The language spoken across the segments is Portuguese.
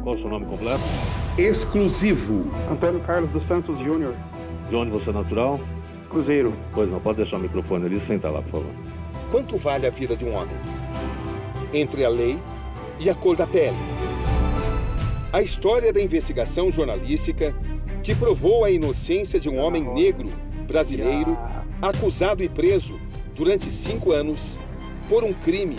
Qual o seu nome completo? Exclusivo. Antônio Carlos dos Santos Júnior. De onde você é natural? Cruzeiro. Pois não, pode deixar o microfone ali e sentar lá, por favor. Quanto vale a vida de um homem? Entre a lei e a cor da pele. A história da investigação jornalística que provou a inocência de um homem negro brasileiro acusado e preso durante 5 anos por um crime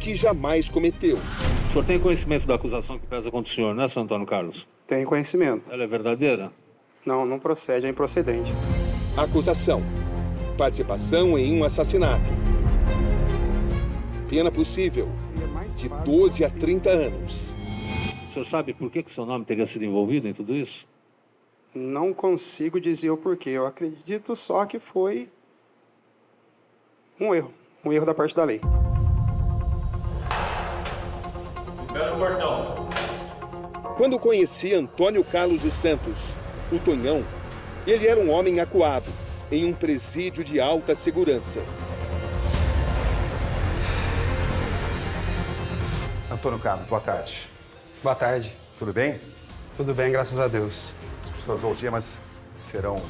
que jamais cometeu. O senhor tem conhecimento da acusação que pesa contra o senhor, né, senhor Antônio Carlos? Tem conhecimento. Ela é verdadeira? Não, não procede, é improcedente. Acusação: participação em um assassinato. Pena possível de 12 a 30 anos. O senhor sabe por que seu nome teria sido envolvido em tudo isso? Não consigo dizer o porquê. Eu acredito só que foi um erro da parte da lei. Libera o portão. Quando conheci Antônio Carlos dos Santos, o Tonhão, ele era um homem acuado em um presídio de alta segurança. Antônio Carlos, boa tarde. Boa tarde. Tudo bem? Tudo bem, graças a Deus. Suas algemas serão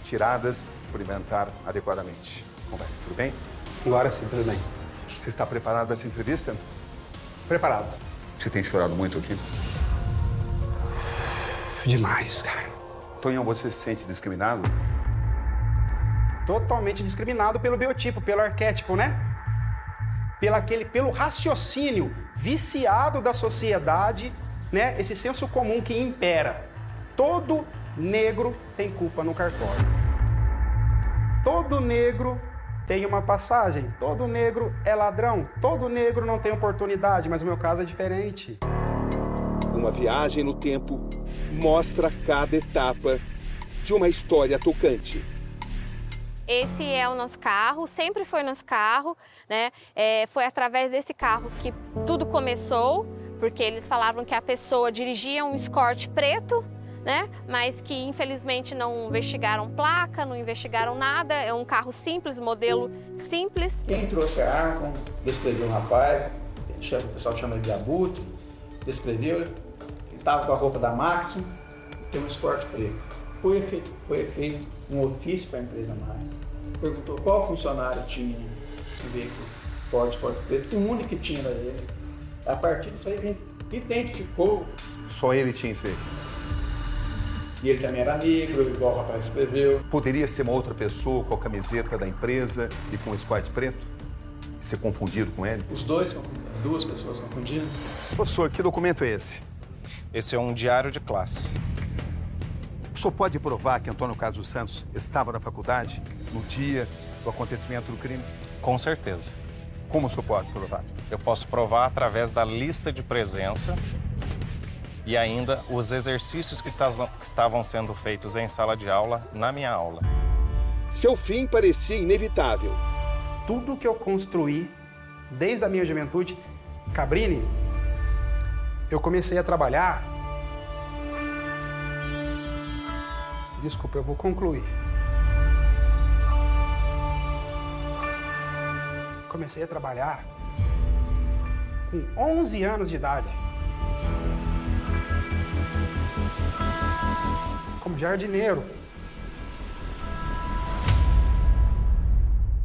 tiradas por inventar adequadamente. Tudo bem? Agora sim, tudo bem. Você está preparado para essa entrevista? Preparado. Você tem chorado muito aqui? Demais, cara. Tonhão, você se sente discriminado? Totalmente discriminado pelo biotipo, pelo arquétipo, né? Pelo raciocínio viciado da sociedade, né? Esse senso comum que impera. Todo negro tem culpa no cartório. Todo negro tem uma passagem. Todo negro é ladrão. Todo negro não tem oportunidade, mas o meu caso é diferente. Uma viagem no tempo mostra cada etapa de uma história tocante. Esse é o nosso carro, sempre foi nosso carro, né? Foi através desse carro que tudo começou, porque eles falavam que a pessoa dirigia um Escort preto, né? Mas que infelizmente não investigaram placa, não investigaram nada. É um carro simples, modelo simples. Quem trouxe a arma, descreveu o rapaz, o pessoal chama ele de Abutre, descreveu, ele estava com a roupa da Maxim, tem um Escort preto. Foi feito um ofício para a empresa Maxim. Perguntou qual funcionário tinha um veículo Ford Escort preto, o único que tinha era ele. A partir disso aí, ele identificou. Só ele tinha esse veículo? E ele também era negro, igual o rapaz escreveu. Poderia ser uma outra pessoa com a camiseta da empresa e com o Escort preto? E ser confundido com ele? Os dois, as duas pessoas confundidas. Professor, que documento é esse? Esse é um diário de classe. O senhor pode provar que Antônio Carlos dos Santos estava na faculdade no dia do acontecimento do crime? Com certeza. Como o senhor pode provar? Eu posso provar através da lista de presença e ainda os exercícios que estavam sendo feitos em sala de aula, na minha aula. Seu fim parecia inevitável. Tudo que eu construí desde a minha juventude, Cabrini, eu comecei a trabalhar. Desculpa, eu vou concluir. Comecei a trabalhar com 11 anos de idade. Como jardineiro.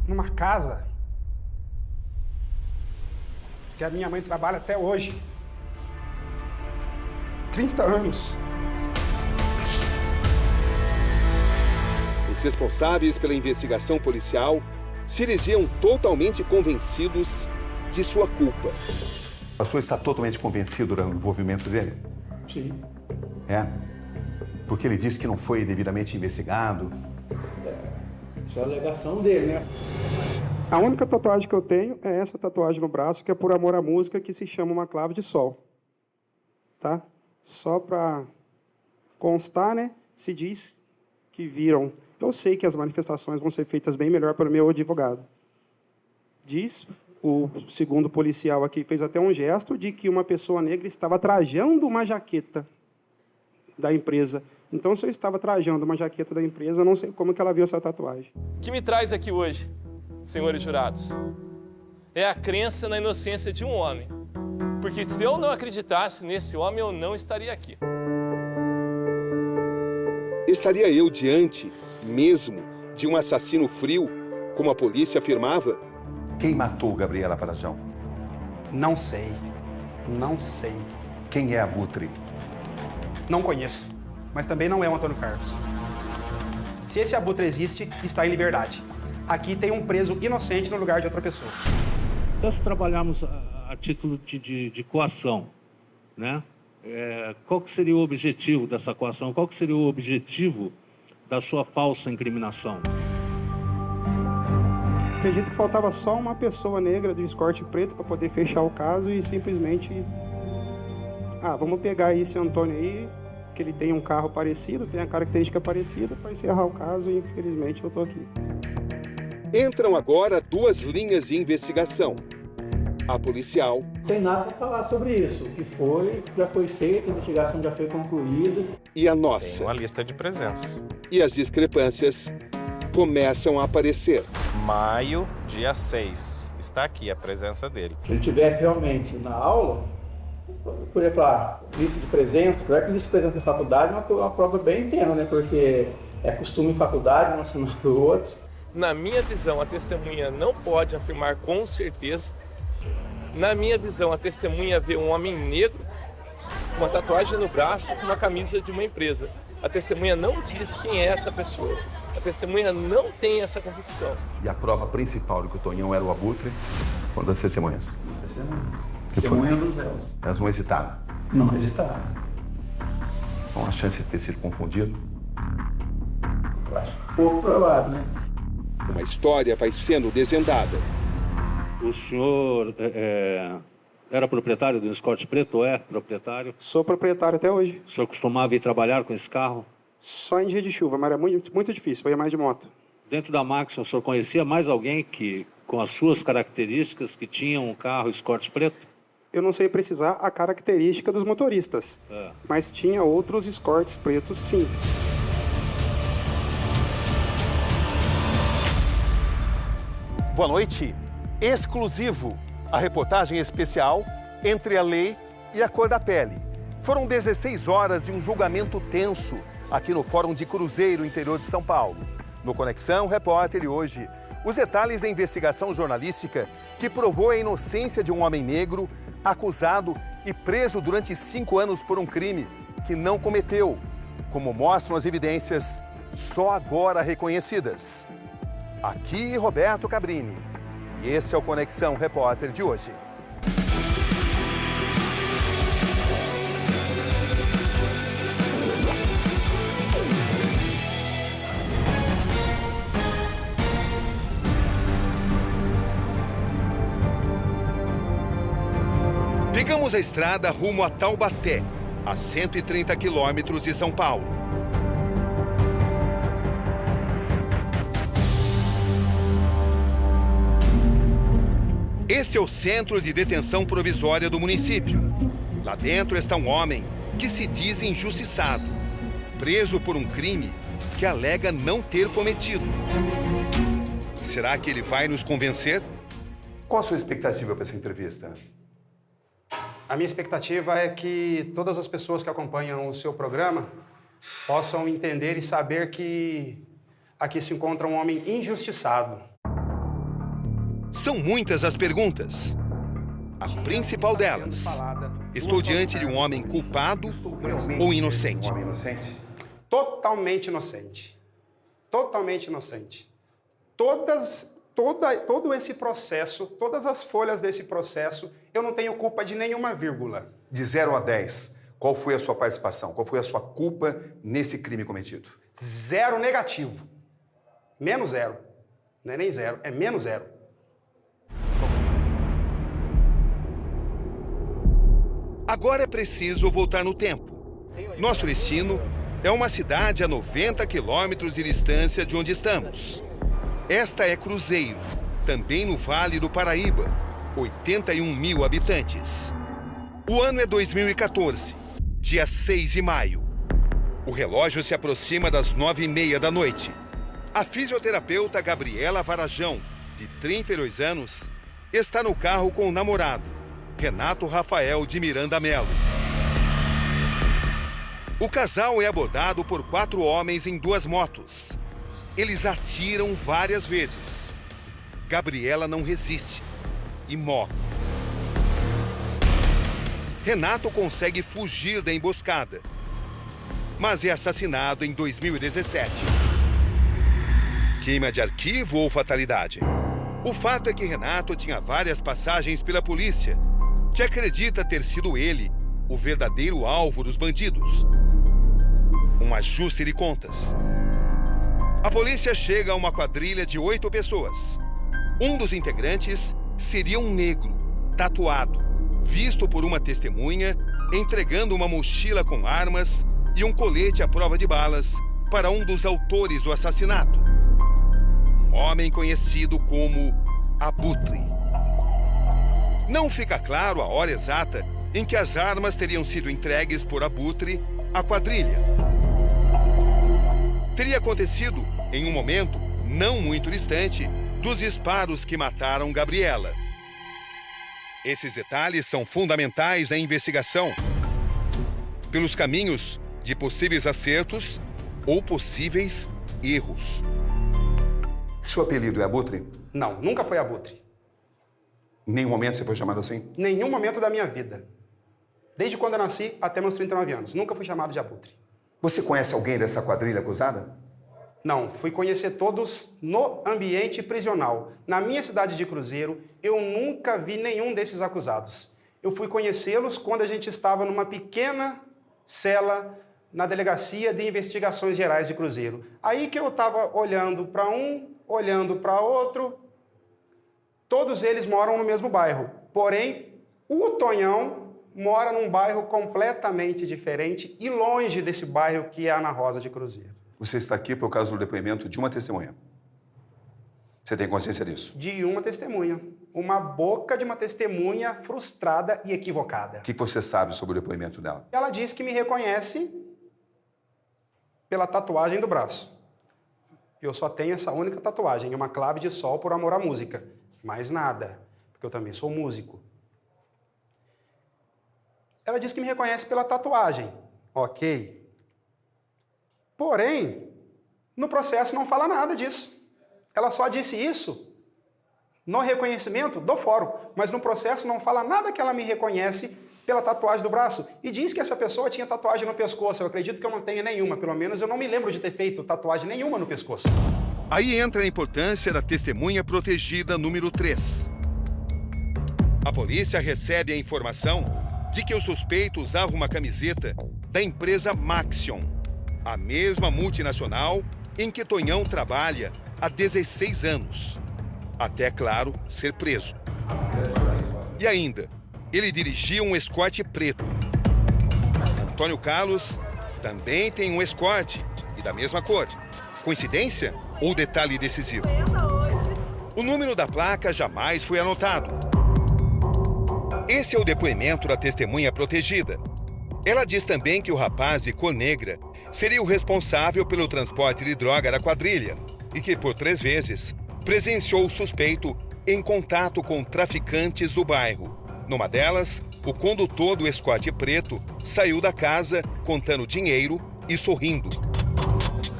Numa casa que a minha mãe trabalha até hoje. 30 anos. Os responsáveis pela investigação policial se diziam totalmente convencidos de sua culpa. O senhor está totalmente convencido do envolvimento dele? Sim. É? Porque ele disse que não foi devidamente investigado. Essa é a alegação dele, né? A única tatuagem que eu tenho é essa tatuagem no braço, que é por amor à música, que se chama Uma Clave de Sol. Tá? Só para constar, né? Se diz que viram. Eu sei que as manifestações vão ser feitas bem melhor pelo meu advogado. Diz, o segundo policial aqui fez até um gesto de que uma pessoa negra estava trajando uma jaqueta da empresa. Então, se eu estava trajando uma jaqueta da empresa, eu não sei como que ela viu essa tatuagem. O que me traz aqui hoje, senhores jurados, é a crença na inocência de um homem Porque se eu não acreditasse nesse homem, eu não estaria aqui. Estaria eu diante, mesmo, de um assassino frio, como a polícia afirmava? Quem matou Gabriela Varajão? Não sei. Não sei. Quem é Abutre? Não conheço. Mas também não é o Antônio Carlos. Se esse abutre existe, está em liberdade. Aqui tem um preso inocente no lugar de outra pessoa. Então, se trabalharmos a título de coação, né? Qual que seria o objetivo dessa coação? Qual que seria o objetivo da sua falsa incriminação? Acredito que faltava só uma pessoa negra de escorte preto para poder fechar o caso e simplesmente... vamos pegar esse Antônio aí, que ele tem um carro parecido, tem a característica parecida, para encerrar o caso e infelizmente eu estou aqui. Entram agora duas linhas de investigação. A policial. Não tem nada para falar sobre isso. O que foi, já foi feito, a investigação já foi concluída. E a nossa. Tem uma lista de presenças. E as discrepâncias começam a aparecer. Maio, dia 6. Está aqui a presença dele. Se ele estivesse realmente na aula, eu poderia falar lista de presença. Claro que lista de presença em faculdade é uma prova bem interna, né? Porque é costume em faculdade, um assinar para o outro. Na minha visão, a testemunha não pode afirmar com certeza. Na minha visão, a testemunha vê um homem negro com uma tatuagem no braço com uma camisa de uma empresa. A testemunha não diz quem é essa pessoa. A testemunha não tem essa convicção. E a prova principal de que o Tonhão era o Abutre foram das testemunhas. Testemunha dos réus. Elas não hesitaram. Não hesitaram. Então a chance de ter sido confundido? Eu acho pouco provável, né? Uma história vai sendo desvendada. O senhor era proprietário do escorte preto ou é proprietário? Sou proprietário até hoje. O senhor costumava ir trabalhar com esse carro? Só em dia de chuva, mas era muito difícil, eu ia mais de moto. Dentro da Maxion, o senhor conhecia mais alguém que, com as suas características, que tinha um carro escorte preto? Eu não sei precisar a característica dos motoristas, mas tinha outros escortes pretos, sim. Boa noite. Exclusivo. A reportagem especial Entre a Lei e a Cor da Pele. Foram 16 horas e um julgamento tenso aqui no Fórum de Cruzeiro, interior de São Paulo. No Conexão Repórter, e hoje, os detalhes da investigação jornalística que provou a inocência de um homem negro acusado e preso durante 5 anos por um crime que não cometeu, como mostram as evidências só agora reconhecidas. Aqui Roberto Cabrini. E esse é o Conexão Repórter de hoje. Pegamos a estrada rumo a Taubaté, a 130 quilômetros de São Paulo. Esse é o centro de detenção provisória do município. Lá dentro está um homem que se diz injustiçado, preso por um crime que alega não ter cometido. Será que ele vai nos convencer? Qual a sua expectativa para essa entrevista? A minha expectativa é que todas as pessoas que acompanham o seu programa possam entender e saber que aqui se encontra um homem injustiçado. São muitas as perguntas. A principal delas: estou diante de um homem culpado ou inocente? Totalmente inocente. Totalmente inocente. Todo esse processo, todas as folhas desse processo, eu não tenho culpa de nenhuma vírgula. De 0 a 10, qual foi a sua participação? Qual foi a sua culpa nesse crime cometido? 0 negativo. Menos 0. Não é nem 0, é menos 0. Agora é preciso voltar no tempo. Nosso destino é uma cidade a 90 quilômetros de distância de onde estamos. Esta é Cruzeiro, também no Vale do Paraíba, 81 mil habitantes. O ano é 2014, dia 6 de maio. O relógio se aproxima das 9h30 da noite. A fisioterapeuta Gabriela Varajão, de 32 anos, está no carro com o namorado, Renato Rafael de Miranda Melo. O casal é abordado por 4 homens em 2 motos. Eles atiram várias vezes. Gabriela não resiste e morre. Renato consegue fugir da emboscada, mas é assassinado em 2017. Queima de arquivo ou fatalidade? O fato é que Renato tinha várias passagens pela polícia, que acredita ter sido ele o verdadeiro alvo dos bandidos. Um ajuste de contas. A polícia chega a uma quadrilha de 8 pessoas. Um dos integrantes seria um negro, tatuado, visto por uma testemunha, entregando uma mochila com armas e um colete à prova de balas para um dos autores do assassinato. Um homem conhecido como Abutre. Não fica claro a hora exata em que as armas teriam sido entregues por Abutre à quadrilha. Teria acontecido em um momento não muito distante dos disparos que mataram Gabriela. Esses detalhes são fundamentais na investigação, pelos caminhos de possíveis acertos ou possíveis erros. Seu apelido é Abutre? Não, nunca foi Abutre. Em nenhum momento você foi chamado assim? Nenhum momento da minha vida. Desde quando eu nasci até meus 39 anos. Nunca fui chamado de Abutre. Você conhece alguém dessa quadrilha acusada? Não, fui conhecer todos no ambiente prisional. Na minha cidade de Cruzeiro, eu nunca vi nenhum desses acusados. Eu fui conhecê-los quando a gente estava numa pequena cela na Delegacia de Investigações Gerais de Cruzeiro. Aí que eu estava olhando para um, olhando para outro. Todos eles moram no mesmo bairro. Porém, o Tonhão mora num bairro completamente diferente e longe desse bairro que é Ana Rosa de Cruzeiro. Você está aqui por causa do depoimento de uma testemunha. Você tem consciência disso? De uma testemunha. Uma boca de uma testemunha frustrada e equivocada. O que você sabe sobre o depoimento dela? Ela diz que me reconhece pela tatuagem do braço. Eu só tenho essa única tatuagem, uma clave de sol por amor à música. Mais nada, porque eu também sou músico. Ela diz que me reconhece pela tatuagem. Ok. Porém, no processo não fala nada disso. Ela só disse isso no reconhecimento do fórum, mas no processo não fala nada que ela me reconhece pela tatuagem do braço. E diz que essa pessoa tinha tatuagem no pescoço. Eu acredito que eu não tenha nenhuma, pelo menos eu não me lembro de ter feito tatuagem nenhuma no pescoço. Aí entra a importância da testemunha protegida número 3. A polícia recebe a informação de que o suspeito usava uma camiseta da empresa Maxion, a mesma multinacional em que Tonhão trabalha há 16 anos, até, claro, ser preso. E ainda, ele dirigia um Escort preto. Antônio Carlos também tem um Escort e da mesma cor. Coincidência ou detalhe decisivo? O número da placa jamais foi anotado. Esse é o depoimento da testemunha protegida. Ela diz também que o rapaz de cor negra seria o responsável pelo transporte de droga da quadrilha e que, por 3 vezes, presenciou o suspeito em contato com traficantes do bairro. Numa delas, o condutor do Escort preto saiu da casa contando dinheiro e sorrindo.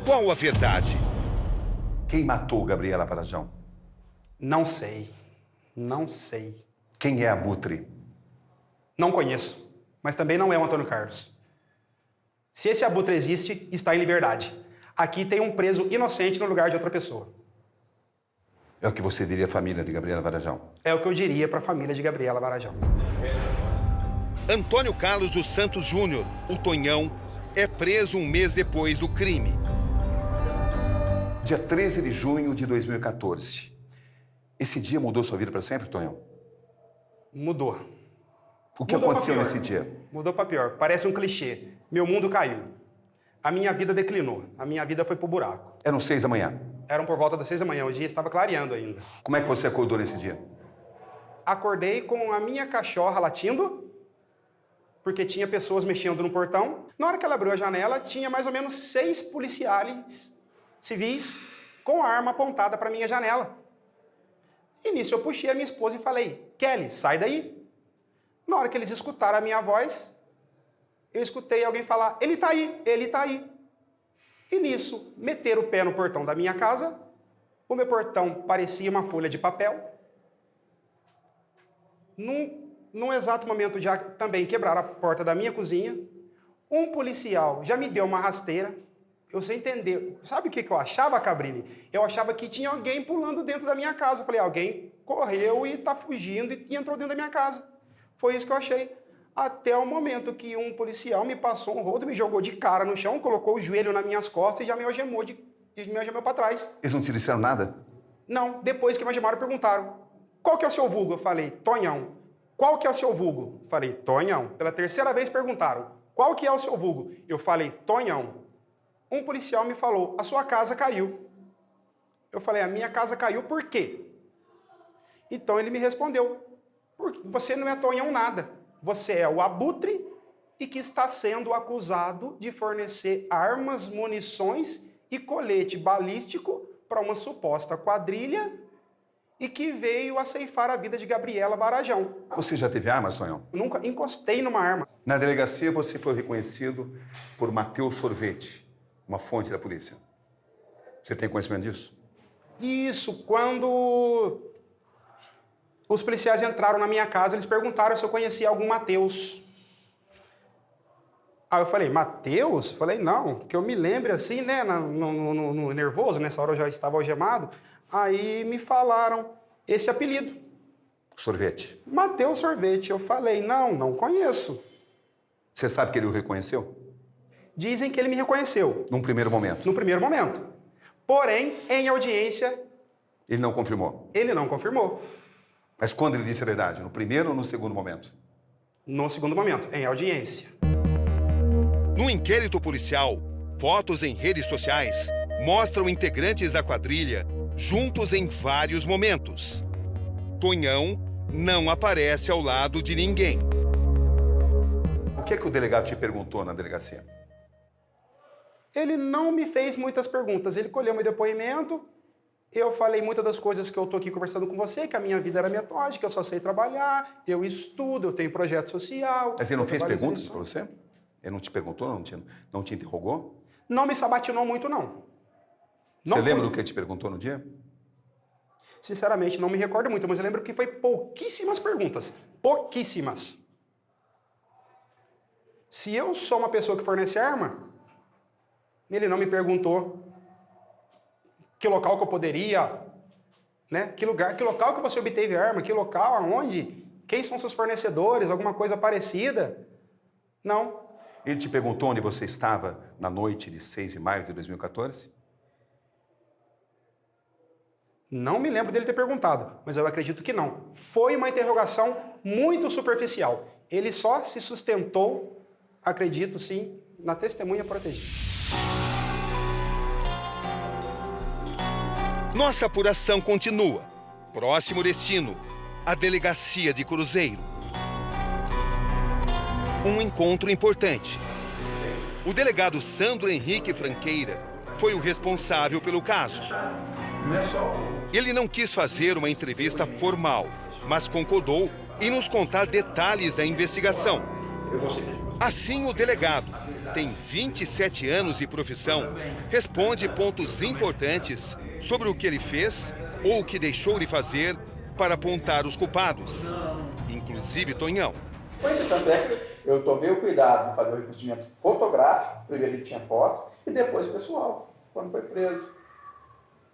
Qual a verdade? Quem matou Gabriela Varajão? Não sei. Não sei. Quem é Abutre? Não conheço. Mas também não é o Antônio Carlos. Se esse Abutre existe, está em liberdade. Aqui tem um preso inocente no lugar de outra pessoa. É o que você diria à família de Gabriela Varajão? É o que eu diria para a família de Gabriela Varajão. Antônio Carlos dos Santos Júnior, o Tonhão, é preso um mês depois do crime. Dia 13 de junho de 2014. Esse dia mudou sua vida para sempre, Tonhão? Mudou. O que aconteceu nesse dia? Mudou para pior. Parece um clichê. Meu mundo caiu. A minha vida declinou. A minha vida foi pro buraco. Eram 6 da manhã. Eram por volta das 6 da manhã. O dia estava clareando ainda. Como é que você acordou nesse dia? Acordei com a minha cachorra latindo, porque tinha pessoas mexendo no portão. Na hora que ela abriu a janela, tinha mais ou menos 6 policiais civis com a arma apontada para minha janela. E nisso eu puxei a minha esposa e falei, Kelly, sai daí. hora que eles escutaram a minha voz, eu escutei alguém falar, ele tá aí, ele tá aí. E nisso, meteram o pé no portão da minha casa, o meu portão parecia uma folha de papel. Num exato momento já também quebraram a porta da minha cozinha. Um policial já me deu uma rasteira. Eu sem entender. Sabe o que eu achava, Cabrini? Eu achava que tinha alguém pulando dentro da minha casa. Eu falei, alguém correu e está fugindo e entrou dentro da minha casa. Foi isso que eu achei. Até o momento que um policial me passou um rodo, me jogou de cara no chão, colocou o joelho nas minhas costas e já me algemou para trás. Eles não te disseram nada? Não. Depois que me algemaram, perguntaram, qual que é o seu vulgo? Eu falei, Tonhão. Qual que é o seu vulgo? Eu falei, Tonhão. Pela terceira vez perguntaram, qual que é o seu vulgo? Eu falei, Tonhão. Um policial me falou, a sua casa caiu. Eu falei, a minha casa caiu por quê? Então ele me respondeu, você não é Tonhão nada. Você é o Abutre e que está sendo acusado de fornecer armas, munições e colete balístico para uma suposta quadrilha e que veio a ceifar a vida de Gabriela Varajão. Você já teve armas, Tonhão? Nunca encostei numa arma. Na delegacia, você foi reconhecido por Matheus Sorvete, uma fonte da polícia. Você tem conhecimento disso? Isso, quando os policiais entraram na minha casa, eles perguntaram se eu conhecia algum Matheus. Aí eu falei, Matheus? Falei, não, que eu me lembre assim, né, no nervoso, nessa hora eu já estava algemado. Aí me falaram esse apelido. Sorvete. Matheus Sorvete. Eu falei, não conheço. Você sabe que ele o reconheceu? Dizem que ele me reconheceu. Num primeiro momento? No primeiro momento. Porém, em audiência... Ele não confirmou? Ele não confirmou. Mas quando ele disse a verdade? No primeiro ou no segundo momento? No segundo momento, em audiência. No inquérito policial, fotos em redes sociais mostram integrantes da quadrilha juntos em vários momentos. Tonhão não aparece ao lado de ninguém. O que é que o delegado te perguntou na delegacia? Ele não me fez muitas perguntas. Ele colheu meu depoimento. Eu falei muitas das coisas que eu estou aqui conversando com você, que a minha vida era metódica, eu só sei trabalhar, eu estudo, eu tenho projeto social. Mas ele não fez perguntas para você? Ele não te perguntou, não te interrogou? Não me sabatinou muito, não. Você lembra do que ele te perguntou no dia? Sinceramente, não me recordo muito, mas eu lembro que foi pouquíssimas perguntas. Pouquíssimas. Se eu sou uma pessoa que fornece arma, ele não me perguntou que local que eu poderia, né? Que local que você obteve arma, que local, aonde, quem são seus fornecedores, alguma coisa parecida. Não. Ele te perguntou onde você estava na noite de 6 de maio de 2014? Não me lembro dele ter perguntado, mas eu acredito que não. Foi uma interrogação muito superficial. Ele só se sustentou, acredito sim, na testemunha protegida. Nossa apuração continua. Próximo destino, a delegacia de Cruzeiro. Um encontro importante. O delegado Sandro Henrique Franqueira foi o responsável pelo caso. Ele não quis fazer uma entrevista formal, mas concordou em nos contar detalhes da investigação. Assim, o delegado tem 27 anos de profissão, responde pontos importantes sobre o que ele fez ou o que deixou de fazer para apontar os culpados, inclusive Tonhão. Pois é, tanto é que eu tomei o cuidado de fazer o reconhecimento fotográfico, primeiro ele tinha foto, e depois pessoal, quando foi preso.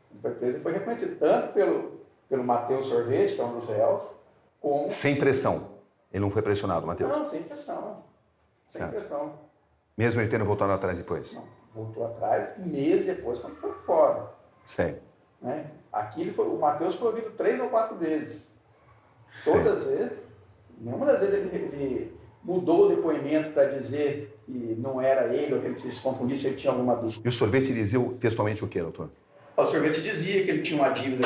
Quando foi preso, ele foi reconhecido tanto pelo Matheus Sorvete, que é um dos réus, como... Sem pressão. Ele não foi pressionado, Matheus? Não, sem pressão. Sem pressão. Mesmo ele tendo voltado atrás depois? Não, voltou atrás um mês depois, quando foi fora. Sei. Né? Aqui o Matheus foi ouvido 3 ou 4 vezes. Todas as vezes, nenhuma das vezes ele mudou o depoimento para dizer que não era ele, ou que ele se confundisse, se ele tinha alguma dúvida. E o Sorvete dizia textualmente o quê, doutor? O Sorvete dizia que ele tinha uma dívida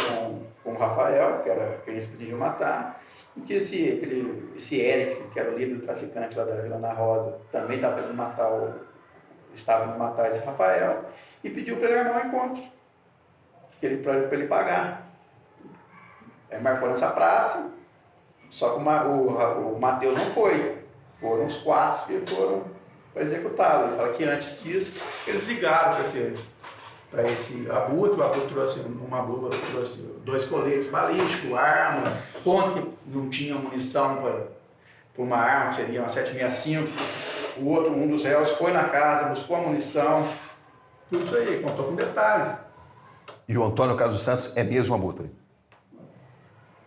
com o Rafael, que eles podiam matar, e que esse Eric, que era o líder do traficante lá da Vila Ana Rosa, também estava indo matar esse Rafael, e pediu para ele armar um encontro, para ele pagar. Aí marcou nessa praça, Só que o Matheus não foi. Foram os 4 que foram para executá-lo. Ele fala que antes disso, eles ligaram para esse abutre. O abutre trouxe uma blusa, trouxe 2 coletes balísticos, arma, conta que não tinha munição para uma arma, que seria uma 765. O outro, um dos réus, foi na casa, buscou a munição. Tudo isso aí, contou com detalhes. E o Antônio Carlos dos Santos é mesmo abutre?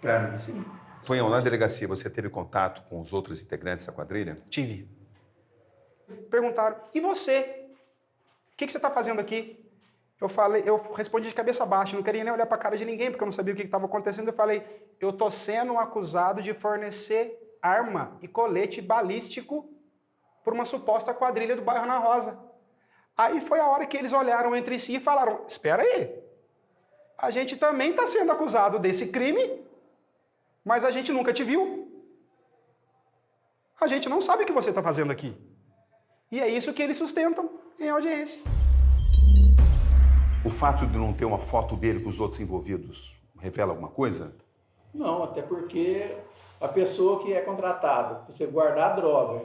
Para mim, sim. Tonhão, na delegacia, você teve contato com os outros integrantes da quadrilha? Tive. Perguntaram, e você? O que você está fazendo aqui? Eu respondi de cabeça baixa, não queria nem olhar para a cara de ninguém, porque eu não sabia o que estava acontecendo. Eu falei, eu estou sendo acusado de fornecer arma e colete balístico por uma suposta quadrilha do bairro Ana Rosa. Aí foi a hora que eles olharam entre si e falaram, espera aí, a gente também está sendo acusado desse crime, mas a gente nunca te viu. A gente não sabe o que você está fazendo aqui. E é isso que eles sustentam em audiência. O fato de não ter uma foto dele com os outros envolvidos revela alguma coisa? Não, até porque a pessoa que é contratada, você guardar droga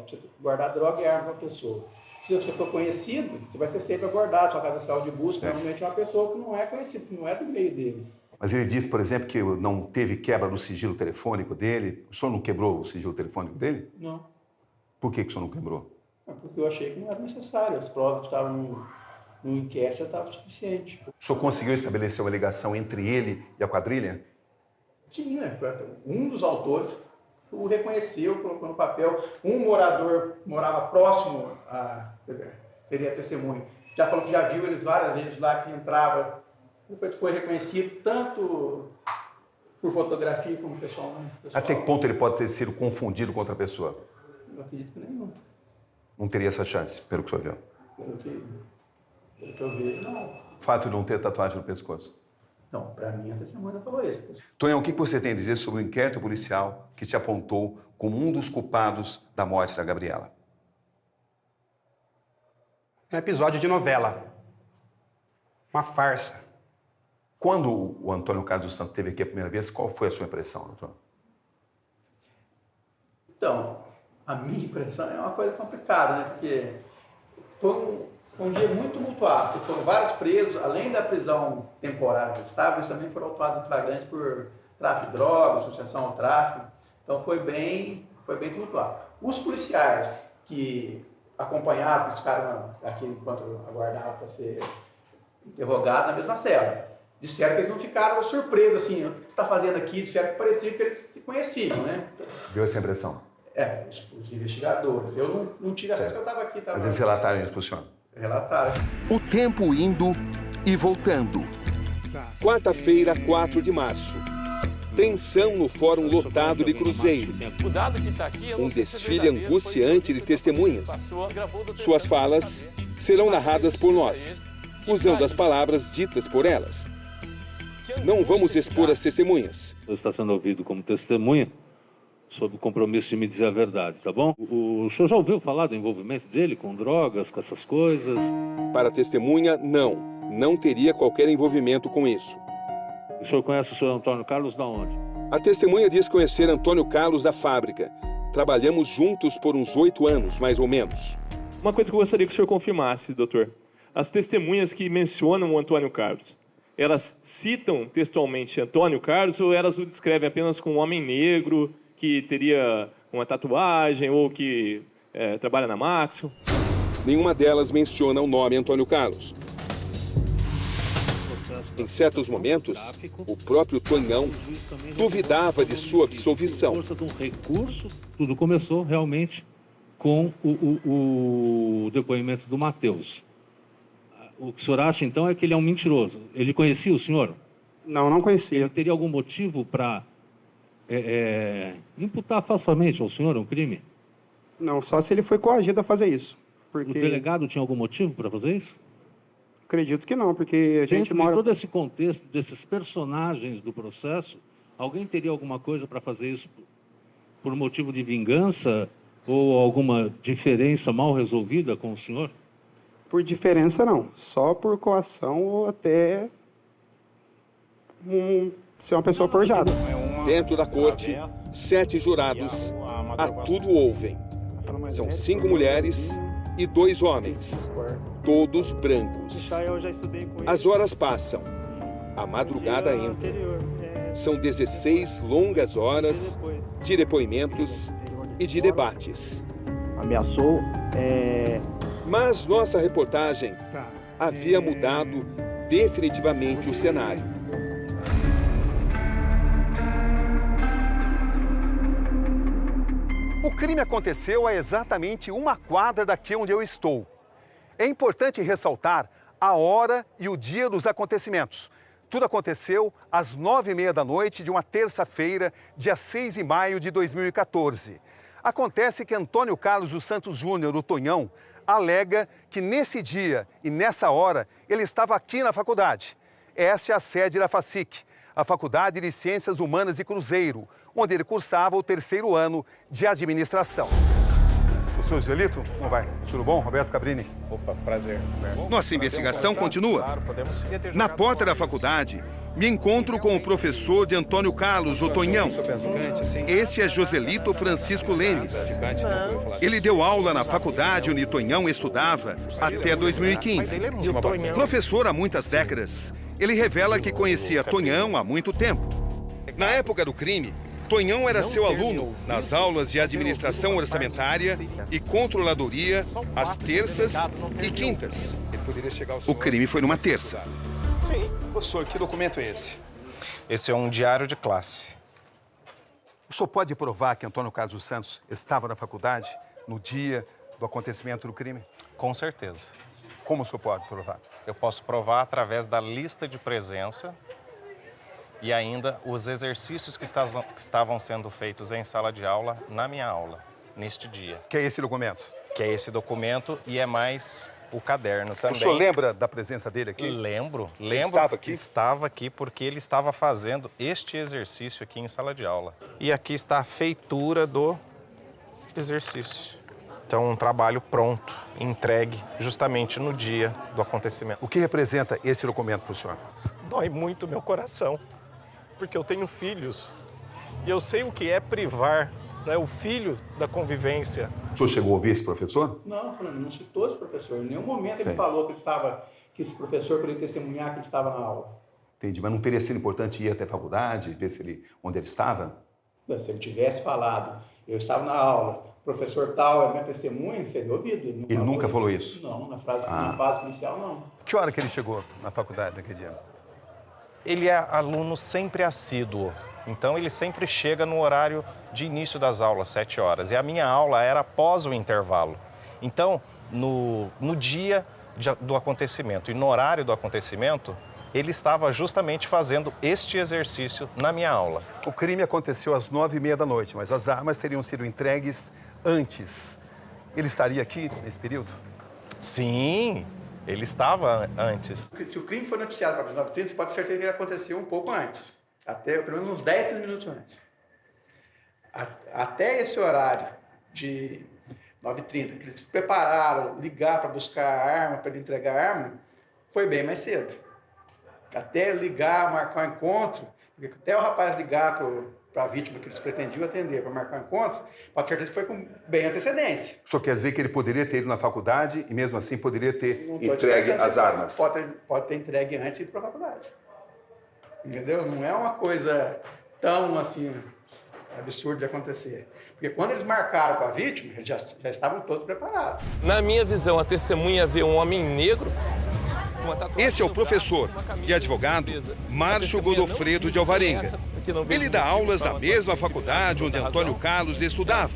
e arma para a pessoa. Se você for conhecido, você vai ser sempre aguardado, sua casa de busca, normalmente é uma pessoa que não é conhecida, que não é do meio deles. Mas ele disse, por exemplo, que não teve quebra do sigilo telefônico dele. O senhor não quebrou o sigilo telefônico dele? Não. Por que o senhor não quebrou? É porque eu achei que não era necessário. As provas que estavam no inquérito já estavam suficientes. O senhor conseguiu estabelecer uma ligação entre ele e a quadrilha? Sim, né? Um dos autores o reconheceu, colocou no papel. Um morador morava próximo seria testemunho. Já falou que já viu ele várias vezes lá, que entrava. Foi reconhecido tanto por fotografia como pessoalmente. Até que ponto ele pode ter sido confundido com outra pessoa? Não acredito que nenhum. Não teria essa chance, pelo que o senhor viu? Pelo que eu vejo, não. O fato de não ter tatuagem no pescoço? Não, para mim a testemunha falou isso. Tonhão, o que você tem a dizer sobre o inquérito policial que te apontou como um dos culpados da morte da Gabriela? É um episódio de novela. Uma farsa. Quando o Antônio Carlos dos Santos esteve aqui a primeira vez, qual foi a sua impressão, doutor? Então, a minha impressão é uma coisa complicada, né? Porque foi um dia muito tumultuado. Foram vários presos, além da prisão temporária que estavam, eles também foram autuados em flagrante por tráfico de drogas, associação ao tráfico. Então foi bem tumultuado. Os policiais que acompanhavam, ficaram aqui enquanto aguardavam para ser interrogados na mesma cela. Disseram que eles não ficaram surpresos, assim, o que você está fazendo aqui? Disseram que parecia que eles se conheciam, né? Deu essa impressão? Os investigadores. Eu não tive acesso, eu estava aqui. Mas eles relataram isso para o senhor? Relataram. O tempo indo e voltando. Quarta-feira, 4 de março. Tensão no fórum lotado de Cruzeiro. Um desfile angustiante de testemunhas. Suas falas serão narradas por nós, usando as palavras ditas por elas. Não vamos expor as testemunhas. Você está sendo ouvido como testemunha sob o compromisso de me dizer a verdade, tá bom? O senhor já ouviu falar do envolvimento dele com drogas, com essas coisas? Para a testemunha, não teria qualquer envolvimento com isso. O senhor conhece o senhor Antônio Carlos da onde? A testemunha diz conhecer Antônio Carlos da fábrica. Trabalhamos juntos por uns 8 anos, mais ou menos. Uma coisa que eu gostaria que o senhor confirmasse, doutor. As testemunhas que mencionam o Antônio Carlos, elas citam textualmente Antônio Carlos ou elas o descrevem apenas como um homem negro que teria uma tatuagem ou que trabalha na Maxo? Nenhuma delas menciona o nome Antônio Carlos. Em certos momentos, o próprio Tonhão duvidava de sua absolvição. Por força de um recurso, tudo começou realmente com o depoimento do Matheus. O que o senhor acha, então, é que ele é um mentiroso. Ele conhecia o senhor? Não conhecia. Ele teria algum motivo para imputar falsamente ao senhor um crime? Não, só se ele foi coagido a fazer isso. Porque... O delegado tinha algum motivo para fazer isso? Acredito que não, porque a gente mora... Dentro de todo esse contexto, desses personagens do processo, alguém teria alguma coisa para fazer isso por motivo de vingança ou alguma diferença mal resolvida com o senhor? Por diferença, não. Só por coação ou até ser uma pessoa forjada. É uma Dentro da corte, 7 jurados a tudo ouvem. São 5 mulheres e 2 homens, todos brancos. As horas passam, a madrugada entra. São 16 longas horas de depoimentos e de debates. Ameaçou. Mas nossa reportagem havia mudado definitivamente o cenário. O crime aconteceu a exatamente 1 quadra daqui onde eu estou. É importante ressaltar a hora e o dia dos acontecimentos. Tudo aconteceu às 9h30 da noite de uma terça-feira, dia 6 de maio de 2014. Acontece que Antônio Carlos dos Santos Júnior, o Tonhão, alega que nesse dia e nessa hora ele estava aqui na faculdade. Essa é a sede da FACIC, a Faculdade de Ciências Humanas de Cruzeiro, onde ele cursava o 3º ano de administração. Professor Joselito, como vai? Tudo bom? Roberto Cabrini. Opa, prazer. Nossa investigação continua. Claro, podemos seguir. Na porta da faculdade, me encontro com o professor de Antônio Carlos, o Tonhão. Esse é Joselito Francisco Lemes. Ele deu aula na faculdade onde Tonhão estudava até 2015. Professor há muitas décadas, ele revela que conhecia Tonhão há muito tempo. Na época do crime, Tonhão era seu aluno nas aulas de administração orçamentária e controladoria às terças e quintas. O crime foi numa terça. Sim. Professor, que documento é esse? Esse é um diário de classe. O senhor pode provar que Antônio Carlos dos Santos estava na faculdade no dia do acontecimento do crime? Com certeza. Como o senhor pode provar? Eu posso provar através da lista de presença e ainda os exercícios que estavam sendo feitos em sala de aula, na minha aula, neste dia. Que é esse documento? Que é esse documento e é mais o caderno também. O senhor lembra da presença dele aqui? Lembro. Estava aqui? Estava aqui porque ele estava fazendo este exercício aqui em sala de aula. E aqui está a feitura do exercício. Então, um trabalho pronto, entregue justamente no dia do acontecimento. O que representa esse documento para o senhor? Dói muito meu coração, porque eu tenho filhos e eu sei o que é privar, né, o filho da convivência. O senhor chegou a ouvir esse professor? Não citou esse professor. Em nenhum momento ele falou que esse professor poderia testemunhar que ele estava na aula. Entendi, mas não teria sido importante ir até a faculdade, ver onde ele estava? Se ele tivesse falado, eu estava na aula, professor tal é minha testemunha, seria ouvido. Ele nunca falou isso? Não, na fase inicial não. Que hora que ele chegou na faculdade naquele dia? Ele é aluno sempre assíduo, então ele sempre chega no horário de início das aulas, 7 horas. E a minha aula era após o intervalo. Então, no dia do acontecimento e no horário do acontecimento, ele estava justamente fazendo este exercício na minha aula. O crime aconteceu às 9h30 da noite, mas as armas teriam sido entregues antes. Ele estaria aqui nesse período? Sim, ele estava antes. Se o crime foi noticiado para as 9h30, pode ser que ele aconteceu um pouco antes. Até pelo menos uns 10, 15 minutos antes. Até esse horário de 9h30, que eles se prepararam, ligar para buscar a arma, para ele entregar a arma, foi bem mais cedo. Até ligar, marcar um encontro, porque até o rapaz ligar para a vítima que eles pretendiam atender para marcar um encontro, pode ser que foi com bem antecedência. O senhor quer dizer que ele poderia ter ido na faculdade e mesmo assim poderia ter entregue as armas? Pode ter entregue antes e ido para a faculdade. Entendeu? Não é uma coisa tão assim absurda de acontecer. Porque quando eles marcaram com a vítima, eles já estavam todos preparados. Na minha visão, a testemunha vê um homem negro. Este é o professor e advogado Márcio Godofredo de Alvarenga. Ele dá aulas na mesma faculdade onde Antônio Carlos estudava.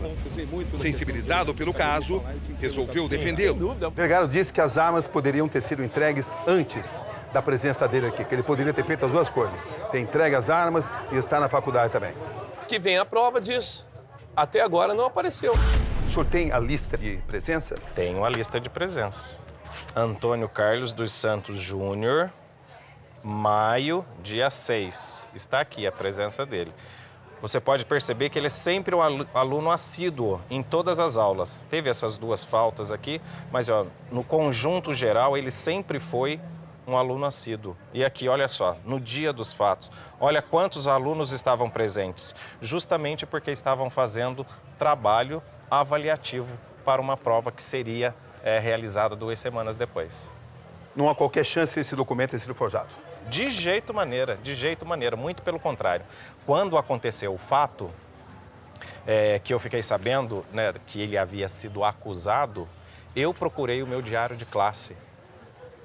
Sensibilizado pelo caso, resolveu defendê-lo. O delegado disse que as armas poderiam ter sido entregues antes da presença dele aqui, que ele poderia ter feito as duas coisas. Ter entregue as armas e estar na faculdade também. Que vem a prova disso. Até agora não apareceu. O senhor tem a lista de presença? Tenho a lista de presença. Antônio Carlos dos Santos Júnior, maio, dia 6. Está aqui a presença dele. Você pode perceber que ele é sempre um aluno assíduo em todas as aulas. Teve essas duas faltas aqui, mas ó, no conjunto geral ele sempre foi um aluno assíduo. E aqui, olha só, no dia dos fatos, olha quantos alunos estavam presentes, justamente porque estavam fazendo trabalho avaliativo para uma prova que seria realizada 2 semanas depois. Não há qualquer chance desse documento ter sido forjado? De jeito maneira, muito pelo contrário. Quando aconteceu o fato, que eu fiquei sabendo, né, que ele havia sido acusado, eu procurei o meu diário de classe,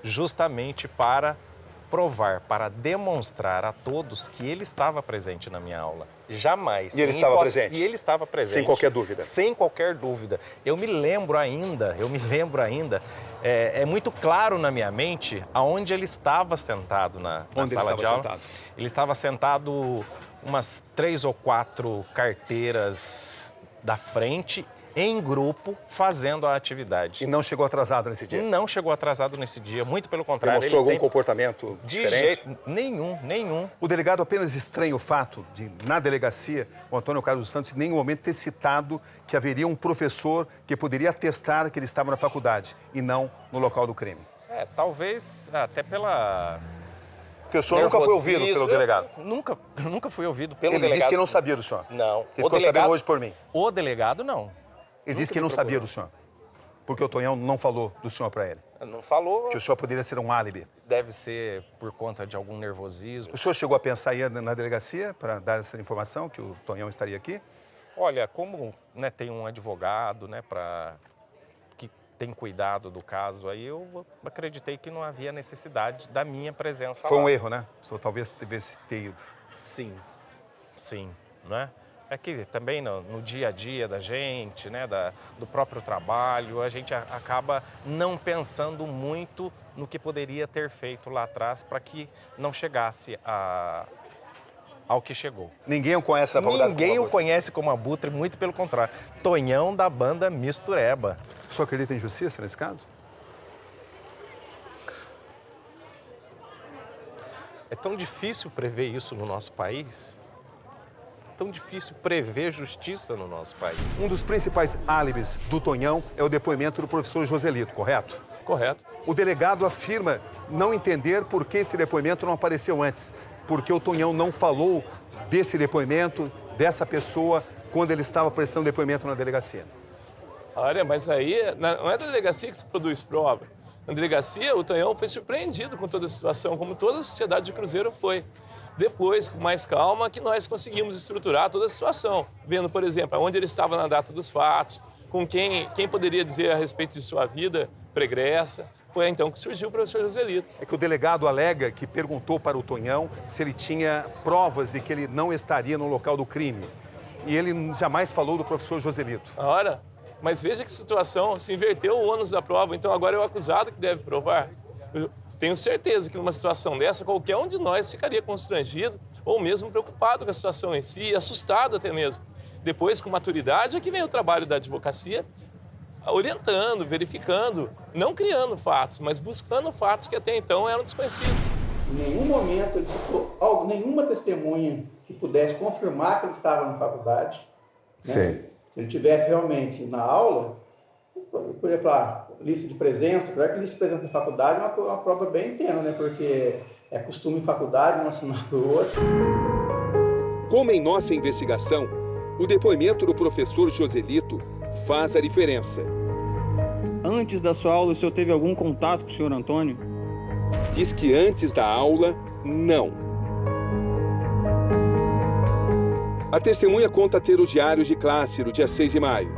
justamente para provar, para demonstrar a todos que ele estava presente na minha aula. Jamais. E ele estava presente? E ele estava presente. Sem qualquer dúvida? Sem qualquer dúvida. Eu me lembro ainda, é muito claro na minha mente aonde ele estava sentado na sala de aula. Sentado? Ele estava sentado umas 3 ou 4 carteiras da frente, em grupo, fazendo a atividade. E não chegou atrasado nesse dia? Não chegou atrasado nesse dia, muito pelo contrário. Ele mostrou algum comportamento diferente? De jeito nenhum. O delegado apenas estranha o fato de, na delegacia, o Antônio Carlos dos Santos em nenhum momento ter citado que haveria um professor que poderia atestar que ele estava na faculdade e não no local do crime. Talvez até pela... Porque o senhor nunca foi ouvido pelo delegado? Nunca fui ouvido pelo delegado. Ele disse que não sabia do senhor? Não. Ele ficou sabendo hoje por mim? O delegado, não. Ele disse que não sabia do senhor, porque o Tonhão não falou do senhor para ele. Não falou. Que o senhor poderia ser um álibi. Deve ser por conta de algum nervosismo. O senhor chegou a pensar aí na delegacia para dar essa informação, que o Tonhão estaria aqui? Olha, como tem um advogado que tem cuidado do caso, aí eu acreditei que não havia necessidade da minha presença lá. Foi um erro, né? O senhor talvez devesse ter ido. Sim, né? É que também no dia a dia da gente, né, do próprio trabalho, a gente acaba não pensando muito no que poderia ter feito lá atrás para que não chegasse ao que chegou. Ninguém o conhece na faculdade? Ninguém o conhece como Abutre, muito pelo contrário. Tonhão da banda Mistureba. O senhor acredita em justiça nesse caso? É tão difícil prever isso no nosso país. Tão difícil prever justiça no nosso país. Um dos principais álibis do Tonhão é o depoimento do professor Joselito, correto? Correto. O delegado afirma não entender por que esse depoimento não apareceu antes, porque o Tonhão não falou desse depoimento, dessa pessoa, quando ele estava prestando depoimento na delegacia. Olha, mas aí não é da delegacia que se produz prova. Na delegacia, o Tonhão foi surpreendido com toda a situação, como toda a sociedade de Cruzeiro foi. Depois, com mais calma, que nós conseguimos estruturar toda a situação. Vendo, por exemplo, onde ele estava na data dos fatos, com quem poderia dizer a respeito de sua vida pregressa. Foi então que surgiu o professor Joselito. É que o delegado alega que perguntou para o Tonhão se ele tinha provas de que ele não estaria no local do crime. E ele jamais falou do professor Joselito. Ora, mas veja que situação, se inverteu o ônus da prova, então agora é o acusado que deve provar. Eu tenho certeza que numa situação dessa, qualquer um de nós ficaria constrangido ou mesmo preocupado com a situação em si, assustado até mesmo. Depois, com maturidade, é que vem o trabalho da advocacia, orientando, verificando, não criando fatos, mas buscando fatos que até então eram desconhecidos. Em nenhum momento ele citou nenhuma testemunha que pudesse confirmar que ele estava na faculdade. Né? Sim. Se ele estivesse realmente na aula, eu poderia falar lista de presença. Apesar que lista de presença na faculdade é uma prova bem intensa, né? Porque é costume em faculdade, um assinar para o outro. Como em nossa investigação, o depoimento do professor Joselito faz a diferença. Antes da sua aula, o senhor teve algum contato com o senhor Antônio? Diz que antes da aula, não. A testemunha conta ter o diário de classe do dia 6 de maio.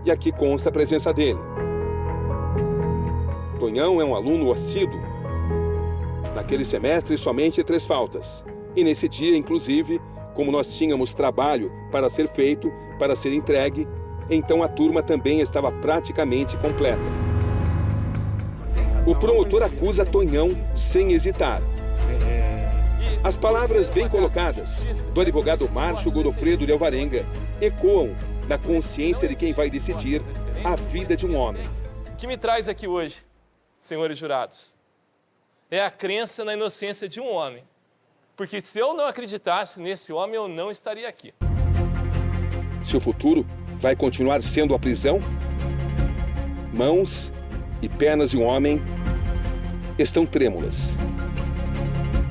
E aqui consta a presença dele. Tonhão é um aluno assíduo. Naquele semestre, somente 3 faltas. E nesse dia, inclusive, como nós tínhamos trabalho para ser feito, para ser entregue, então a turma também estava praticamente completa. O promotor acusa Tonhão sem hesitar. As palavras bem colocadas do advogado Márcio Godofredo de Alvarenga ecoam na consciência de quem vai decidir a vida de um homem. O que me traz aqui hoje, senhores jurados, é a crença na inocência de um homem. Porque se eu não acreditasse nesse homem, eu não estaria aqui. Seu futuro vai continuar sendo a prisão? Mãos e pernas de um homem estão trêmulas.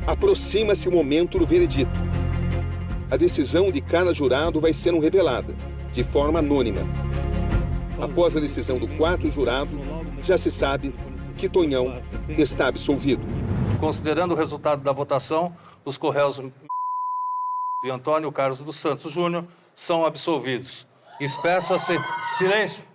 Aproxima-se o momento do veredito. A decisão de cada jurado vai sendo revelada, de forma anônima. Após a decisão do quarto jurado, já se sabe que Tonhão está absolvido. Considerando o resultado da votação, os co-réus e Antônio Carlos dos Santos Júnior são absolvidos. Expressa-se... Silêncio!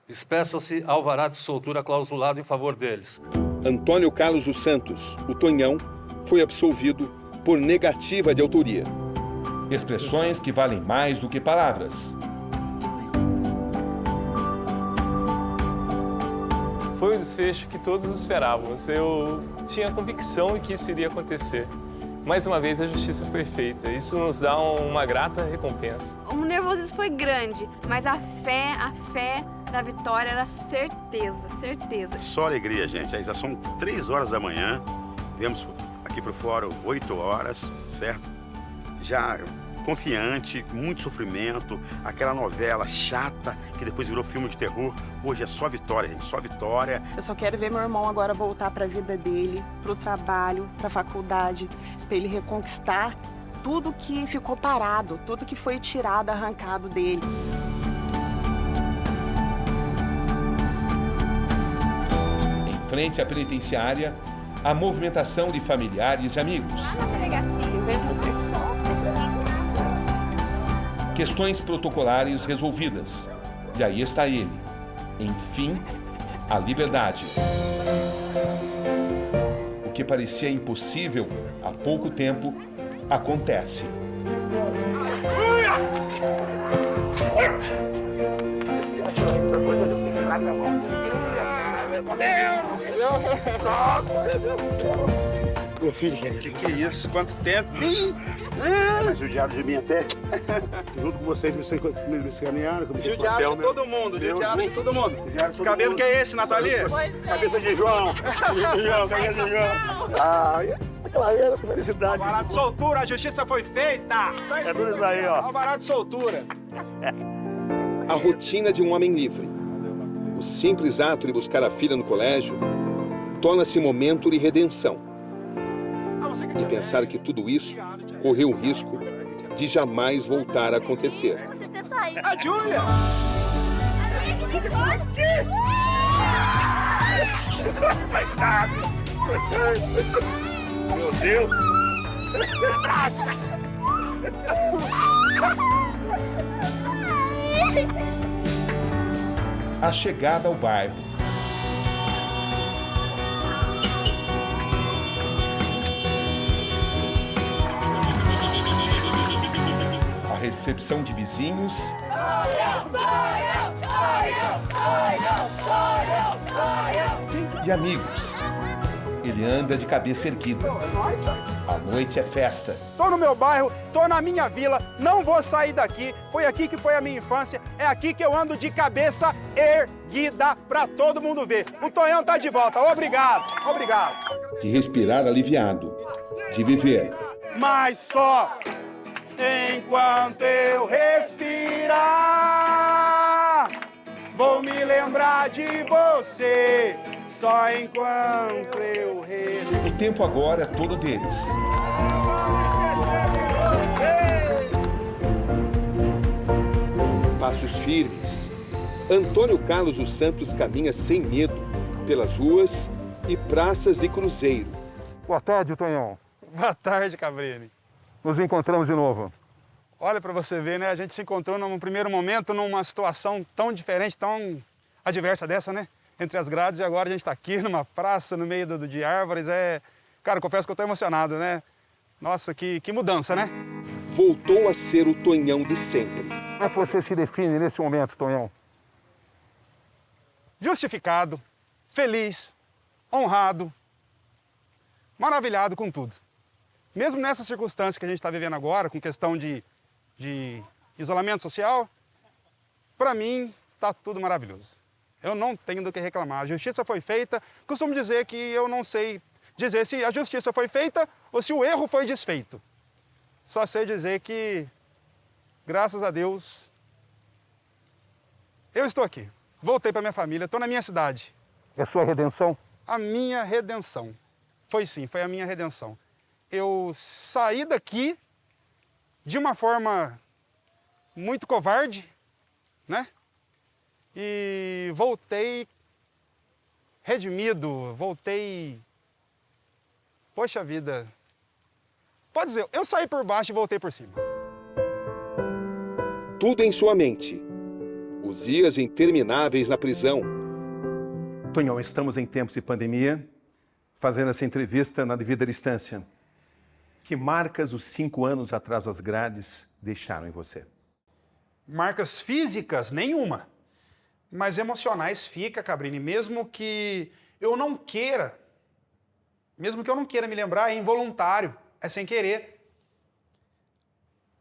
Expressa-se alvará de soltura clausulado em favor deles. Antônio Carlos dos Santos, o Tonhão, foi absolvido por negativa de autoria. Expressões que valem mais do que palavras. Foi o desfecho que todos esperávamos. Eu tinha convicção de que isso iria acontecer. Mais uma vez a justiça foi feita. Isso nos dá uma grata recompensa. O nervosismo foi grande, mas a fé da vitória era certeza, certeza. Só alegria, gente. Aí já são 3 horas da manhã. Viemos aqui para o fórum 8 horas, certo? Já confiante, muito sofrimento, aquela novela chata que depois virou filme de terror. Hoje é só vitória, gente, só vitória. Eu só quero ver meu irmão agora voltar para a vida dele, para o trabalho, para a faculdade, para ele reconquistar tudo que ficou parado, tudo que foi tirado, arrancado dele. Em frente à penitenciária, a movimentação de familiares e amigos. Questões protocolares resolvidas. E aí está ele. Enfim, a liberdade. O que parecia impossível há pouco tempo acontece. Meu filho, que é isso? Quanto tempo? Mas judiaram de mim até. Junto com vocês me escanearam. Judiaram de todo mundo, judiaram de todo mundo. Que cabelo que é esse, Nathalie? Cabeça de João. Cabeça de João. Claro, que felicidade. Alvará de soltura, a justiça foi feita. É tudo isso aí, ó. Alvará de soltura. A rotina de um homem livre. O simples ato de buscar a filha no colégio torna-se momento de redenção. De pensar que tudo isso correu o risco de jamais voltar a acontecer. A Júlia! Meu Deus! Abraça! A chegada ao bairro. A recepção de vizinhos. E amigos. Ele anda de cabeça erguida. A noite é festa. Tô no meu bairro, tô na minha vila, não vou sair daqui. Foi aqui que foi a minha infância, é aqui que eu ando de cabeça erguida pra todo mundo ver. O Tonhão tá de volta, obrigado, obrigado. De respirar aliviado. De viver. Mas só enquanto eu respirar, vou me lembrar de você. Só enquanto eu respirar. O tempo agora é todo deles. Passos firmes. Antônio Carlos dos Santos caminha sem medo pelas ruas e praças de Cruzeiro. Boa tarde, Tonhão. Boa tarde, Cabrini. Nos encontramos de novo. Olha para você ver, né? A gente se encontrou num primeiro momento numa situação tão diferente, tão adversa dessa, né? Entre as grades, e agora a gente está aqui numa praça, no meio de árvores. Cara, confesso que eu estou emocionado, né? Nossa, que mudança, né? Voltou a ser o Tonhão de sempre. Como é que você se define nesse momento, Tonhão? Justificado, feliz, honrado, maravilhado com tudo. Mesmo nessa circunstância que a gente está vivendo agora, com questão de isolamento social, para mim está tudo maravilhoso. Eu não tenho do que reclamar. A justiça foi feita. Costumo dizer que eu não sei dizer se a justiça foi feita ou se o erro foi desfeito. Só sei dizer que, graças a Deus, eu estou aqui. Voltei para minha família, estou na minha cidade. É a sua redenção? A minha redenção. Foi sim, foi a minha redenção. Eu saí daqui de uma forma muito covarde, né? E voltei redimido, voltei... Poxa vida... Pode dizer, eu saí por baixo e voltei por cima. Tudo em sua mente. Os dias intermináveis na prisão. Tonhão, estamos em tempos de pandemia, fazendo essa entrevista na devida distância. Que marcas os 5 anos atrás das grades deixaram em você? Marcas físicas, nenhuma. Mas emocionais fica, Cabrini, mesmo que eu não queira me lembrar, é involuntário, é sem querer.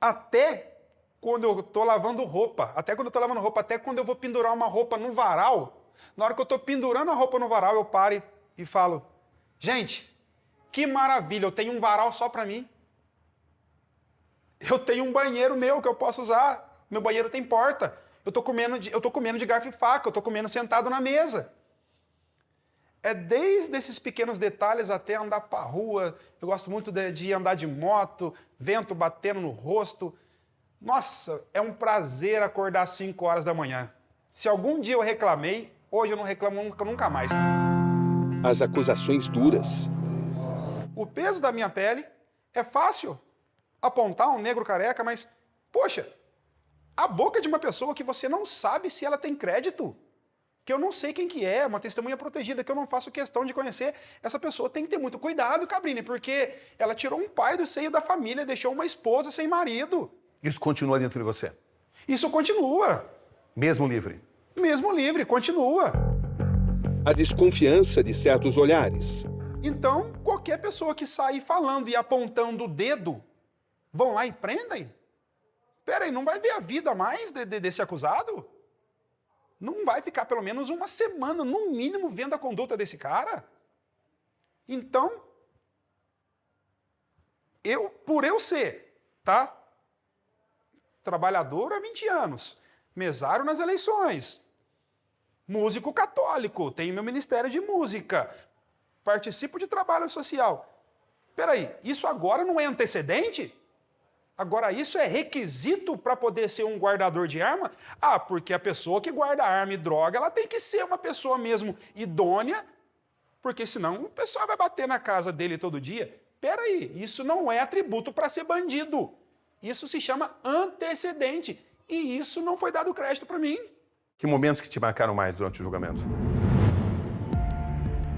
Até quando eu estou lavando roupa, até quando eu vou pendurar uma roupa no varal, na hora que eu estou pendurando a roupa no varal, eu paro e falo, gente, que maravilha, eu tenho um varal só para mim. Eu tenho um banheiro meu que eu posso usar, meu banheiro tem porta. Eu tô comendo de garfo e faca, eu estou comendo sentado na mesa. É desde esses pequenos detalhes até andar para a rua. Eu gosto muito de andar de moto, vento batendo no rosto. Nossa, é um prazer acordar às 5 horas da manhã. Se algum dia eu reclamei, hoje eu não reclamo nunca mais. As acusações duras. O peso da minha pele é fácil apontar um negro careca, mas, poxa, a boca de uma pessoa que você não sabe se ela tem crédito, que eu não sei quem que é, uma testemunha protegida, que eu não faço questão de conhecer, essa pessoa tem que ter muito cuidado, Cabrini, porque ela tirou um pai do seio da família, deixou uma esposa sem marido. Isso continua dentro de você? Isso continua. Mesmo livre? Mesmo livre, continua. A desconfiança de certos olhares. Então, qualquer pessoa que sair falando e apontando o dedo, vão lá e prendem? Peraí, não vai ver a vida mais desse acusado? Não vai ficar pelo menos uma semana, no mínimo, vendo a conduta desse cara? Então, por eu ser, tá? Trabalhador há 20 anos, mesário nas eleições, músico católico, tenho meu ministério de música, participo de trabalho social. Peraí, isso agora não é antecedente? Agora isso é requisito para poder ser um guardador de arma? Ah, porque a pessoa que guarda arma e droga, ela tem que ser uma pessoa mesmo idônea, porque senão o pessoal vai bater na casa dele todo dia. Peraí, isso não é atributo para ser bandido. Isso se chama antecedente. E isso não foi dado crédito para mim. Que momentos que te marcaram mais durante o julgamento?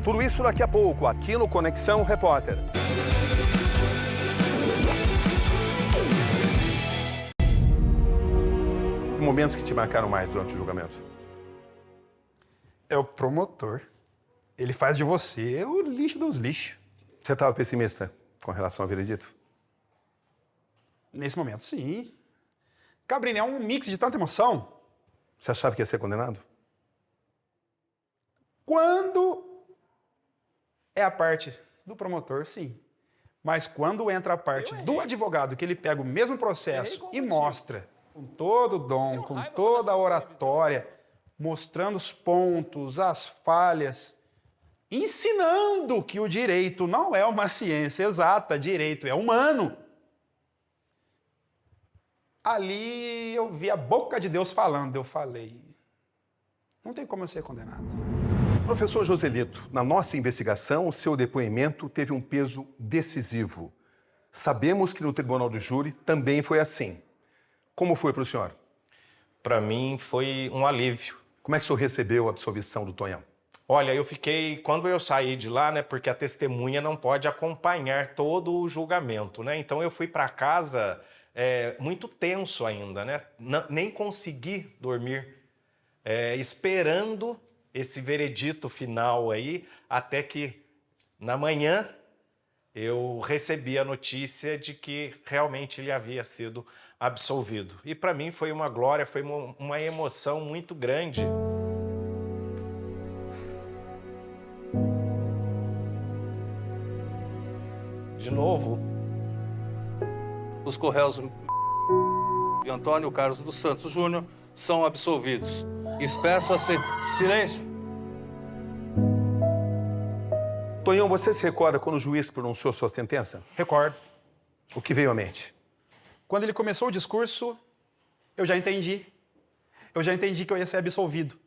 Tudo isso daqui a pouco, aqui no Conexão Repórter. Momentos que te marcaram mais durante o julgamento? É o promotor. Ele faz de você o lixo dos lixos. Você estava pessimista com relação ao veredito? Nesse momento, sim. Cabrini, é um mix de tanta emoção. Você achava que ia ser condenado? Quando é a parte do promotor, sim. Mas quando entra a parte do advogado, que ele pega o mesmo processo e mostra, com todo o dom, com toda a oratória, mostrando os pontos, as falhas, ensinando que o direito não é uma ciência exata, direito é humano. Ali eu vi a boca de Deus falando, eu falei, não tem como eu ser condenado. Professor Joselito, na nossa investigação, o seu depoimento teve um peso decisivo. Sabemos que no Tribunal do Júri também foi assim. Como foi para o senhor? Para mim foi um alívio. Como é que o senhor recebeu a absolvição do Tonhão? Olha, eu fiquei, quando eu saí de lá, né, porque a testemunha não pode acompanhar todo o julgamento, né? Então eu fui para casa muito tenso ainda, né? Nem consegui dormir, esperando esse veredito final aí, até que na manhã eu recebi a notícia de que realmente ele havia sido absolvido. E para mim foi uma glória, foi uma emoção muito grande. De novo, os Correios e Antônio Carlos dos Santos Júnior são absolvidos. Expressa-se silêncio. Tonhão, você se recorda quando o juiz pronunciou sua sentença? Recordo. O que veio à mente? Quando ele começou o discurso, eu já entendi. Eu já entendi que eu ia ser absolvido.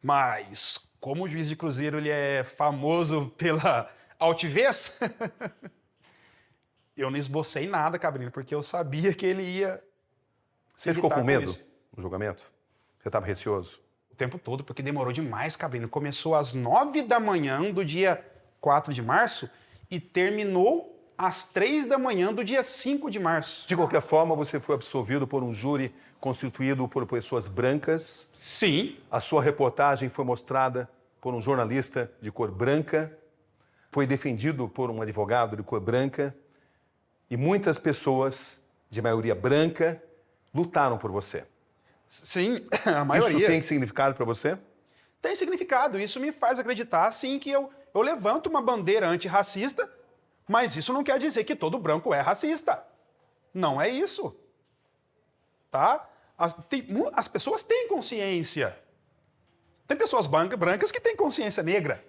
Mas, como o juiz de Cruzeiro ele é famoso pela altivez, eu não esbocei nada, Cabrini, porque eu sabia que ele ia... Você ficou com medo no julgamento? Você estava receoso? O tempo todo, porque demorou demais, Cabrini. Começou às 9 da manhã do dia 4 de março e terminou às 3 da manhã do dia 5 de março. De qualquer forma, você foi absolvido por um júri constituído por pessoas brancas. Sim. A sua reportagem foi mostrada por um jornalista de cor branca, foi defendido por um advogado de cor branca e muitas pessoas, de maioria branca, lutaram por você. Sim, a maioria. Isso tem significado para você? Tem significado. Isso me faz acreditar, sim, que eu levanto uma bandeira antirracista, mas isso não quer dizer que todo branco é racista. Não é isso. Tá? As pessoas têm consciência. Tem pessoas brancas que têm consciência negra.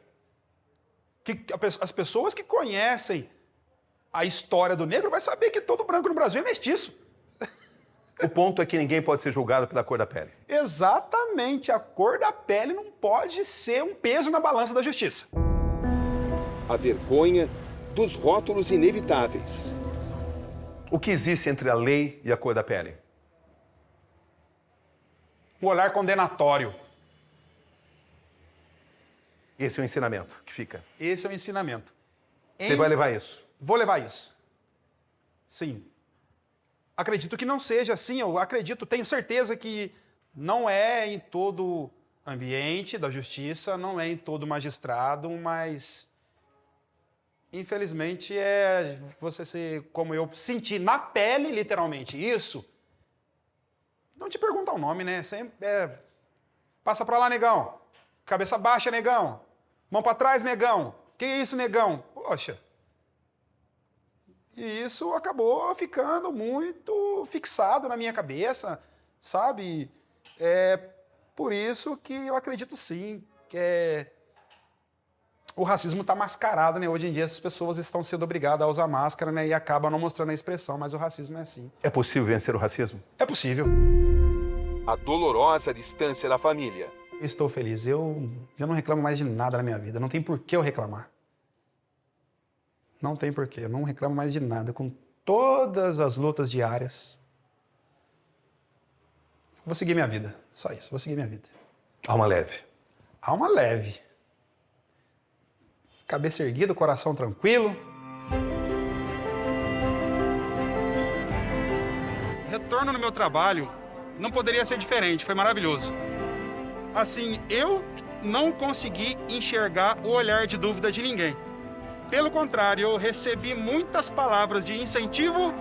As pessoas que conhecem a história do negro vai saber que todo branco no Brasil é mestiço. O ponto é que ninguém pode ser julgado pela cor da pele. Exatamente. A cor da pele não pode ser um peso na balança da justiça. A vergonha dos rótulos inevitáveis. O que existe entre a lei e a cor da pele? O olhar condenatório. Esse é o ensinamento que fica. Esse é o ensinamento. Você vai levar isso? Vou levar isso. Sim. Acredito que não seja assim, eu acredito, tenho certeza que não é em todo ambiente da justiça, não é em todo magistrado, mas infelizmente é você ser como eu sentir na pele, literalmente, isso. Não te perguntar o nome, né? Passa pra lá, negão. Cabeça baixa, negão. Mão pra trás, negão. Que é isso, negão? Poxa. E isso acabou ficando muito fixado na minha cabeça, sabe? É por isso que eu acredito sim que o racismo está mascarado, né? Hoje em dia as pessoas estão sendo obrigadas a usar máscara, né? E acabam não mostrando a expressão, mas o racismo é assim. É possível vencer o racismo? É possível. A dolorosa distância da família. Estou feliz. Eu não reclamo mais de nada na minha vida. Não tem por que eu reclamar. Não tem porquê, eu não reclamo mais de nada. Com todas as lutas diárias, vou seguir minha vida. Só isso, vou seguir minha vida. Alma leve. Alma leve. Cabeça erguida, coração tranquilo. Retorno no meu trabalho não poderia ser diferente, foi maravilhoso. Assim, eu não consegui enxergar o olhar de dúvida de ninguém. Pelo contrário, eu recebi muitas palavras de incentivo,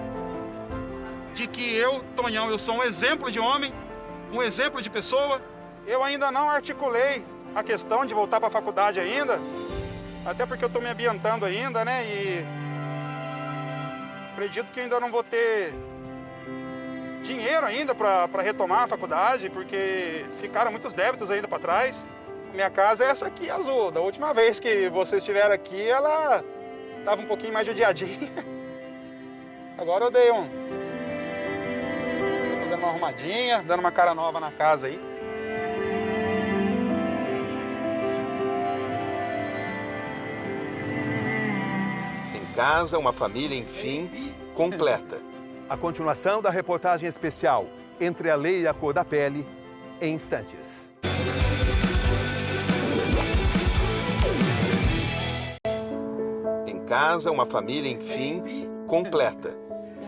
de que eu, Tonhão, eu sou um exemplo de homem, um exemplo de pessoa. Eu ainda não articulei a questão de voltar para a faculdade ainda, até porque eu estou me ambientando ainda, né? E acredito que ainda não vou ter dinheiro ainda para retomar a faculdade, porque ficaram muitos débitos ainda para trás. Minha casa é essa aqui, azul. Da última vez que vocês estiveram aqui, ela estava um pouquinho mais judiadinha. Agora eu dei tô dando uma arrumadinha, dando uma cara nova na casa aí. Em casa, uma família, enfim, completa. A continuação da reportagem especial Entre a Lei e a Cor da Pele, em instantes. Em casa, uma família, enfim, completa.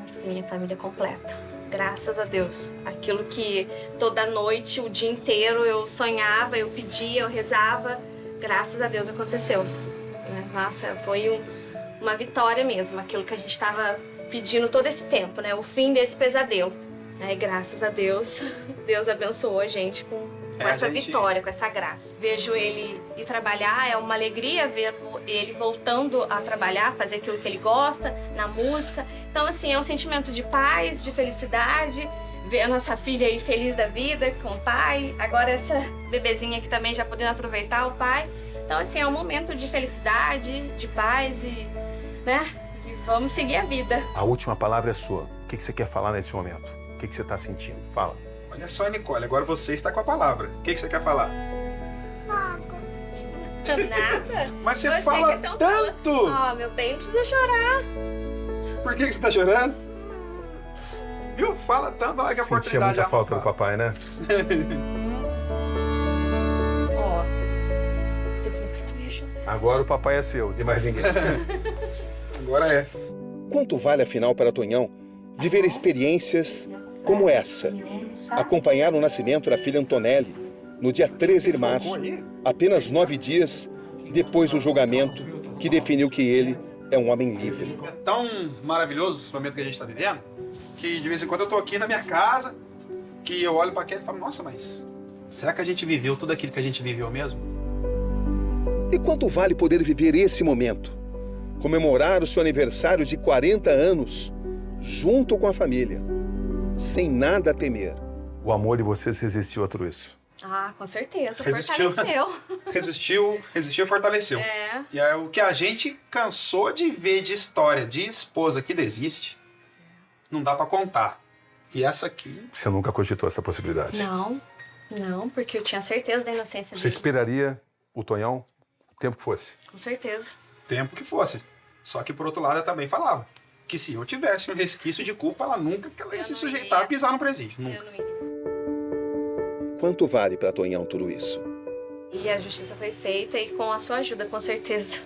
Enfim, a família completa. Graças a Deus. Aquilo que toda noite, o dia inteiro, eu sonhava, eu pedia, eu rezava. Graças a Deus aconteceu. Nossa, foi uma vitória mesmo. Aquilo que a gente estava pedindo todo esse tempo, né? O fim desse pesadelo. E graças a Deus, Deus abençoou a gente com essa vitória, com essa graça. Vejo ele ir trabalhar, é uma alegria ver ele voltando a trabalhar, fazer aquilo que ele gosta, na música. Então, assim, é um sentimento de paz, de felicidade, ver a nossa filha aí feliz da vida com o pai, agora essa bebezinha aqui também já podendo aproveitar o pai. Então, assim, é um momento de felicidade, de paz e, né, e vamos seguir a vida. A última palavra é sua. O que você quer falar nesse momento? O que você está sentindo? Fala. Olha só, Nicole, agora você está com a palavra. O que você quer falar? Nada. Mas você fala tanto! Ó, meu bem, não precisa chorar. Por que você está chorando? Viu? Fala tanto, olha que a oportunidade. Sentia muita falta do papai, né? Ó, você falou que você não ia chorar. Agora o papai é seu, tem mais ninguém. Agora é. Quanto vale, afinal, para Tonhão viver experiências como essa? Acompanhar o nascimento da filha Antonelli no dia 13 de março, apenas 9 dias depois do julgamento que definiu que ele é um homem livre. É tão maravilhoso esse momento que a gente está vivendo, que de vez em quando eu tô aqui na minha casa, que eu olho para aquele e falo, nossa, mas será que a gente viveu tudo aquilo que a gente viveu mesmo? E quanto vale poder viver esse momento? Comemorar o seu aniversário de 40 anos, junto com a família, sem nada a temer. O amor de vocês resistiu a tudo isso. Ah, com certeza, Resistiu. fortaleceu. Resistiu e fortaleceu. É. E é o que a gente cansou de ver de história de esposa que desiste, não dá pra contar. E essa aqui... Você nunca cogitou essa possibilidade? Não, porque eu tinha certeza da inocência Você dele. esperaria o Tonhão o tempo que fosse? Com certeza. Tempo que fosse. Só que, por outro lado, eu também falava que se eu tivesse um resquício de culpa, ela nunca ia se sujeitar a pisar no presídio. Nunca. Quanto vale para Tonhão tudo isso? E a justiça foi feita e com a sua ajuda, com certeza.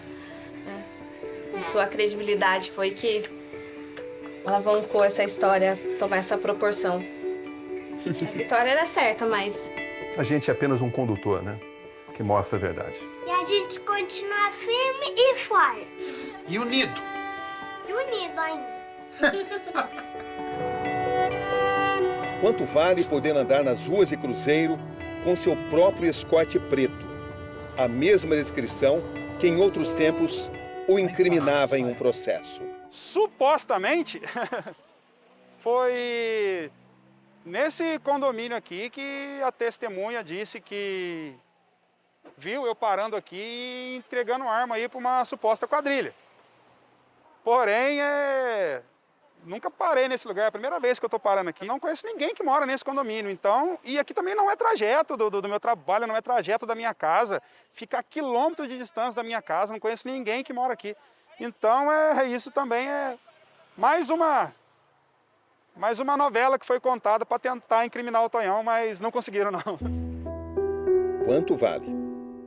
A sua credibilidade foi que alavancou essa história tomar essa proporção. A vitória era certa, mas... A gente é apenas um condutor, né? Que mostra a verdade. E a gente continua firme e forte. E unido. E unido ainda. Quanto vale poder andar nas ruas de Cruzeiro com seu próprio escorte preto? A mesma descrição que em outros tempos o incriminava em um processo. Supostamente, foi nesse condomínio aqui que a testemunha disse que viu eu parando aqui e entregando arma aí para uma suposta quadrilha. Porém, nunca parei nesse lugar, é a primeira vez que eu estou parando aqui. Não conheço ninguém que mora nesse condomínio, então... E aqui também não é trajeto do meu trabalho, não é trajeto da minha casa. Fica a quilômetros de distância da minha casa, não conheço ninguém que mora aqui. Então, isso também é mais uma novela que foi contada para tentar incriminar o Tonhão, mas não conseguiram, não. Quanto vale?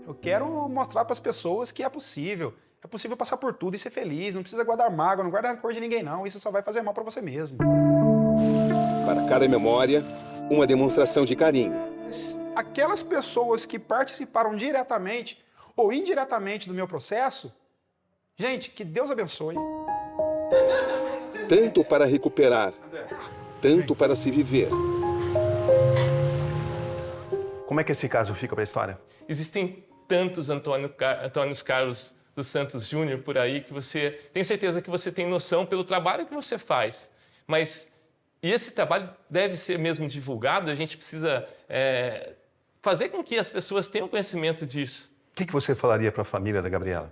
Eu quero mostrar para as pessoas que é possível. É possível passar por tudo e ser feliz. Não precisa guardar mágoa, não guarda rancor de ninguém, não. Isso só vai fazer mal para você mesmo. Para cada memória, uma demonstração de carinho. Aquelas pessoas que participaram diretamente ou indiretamente do meu processo, gente, que Deus abençoe. Tanto para recuperar, tanto para se viver. Como é que esse caso fica para a história? Existem tantos Antônios Carlos dos Santos Júnior por aí que você tem certeza que você tem noção pelo trabalho que você faz. Mas e esse trabalho deve ser mesmo divulgado, a gente precisa fazer com que as pessoas tenham conhecimento disso. O que você falaria para a família da Gabriela?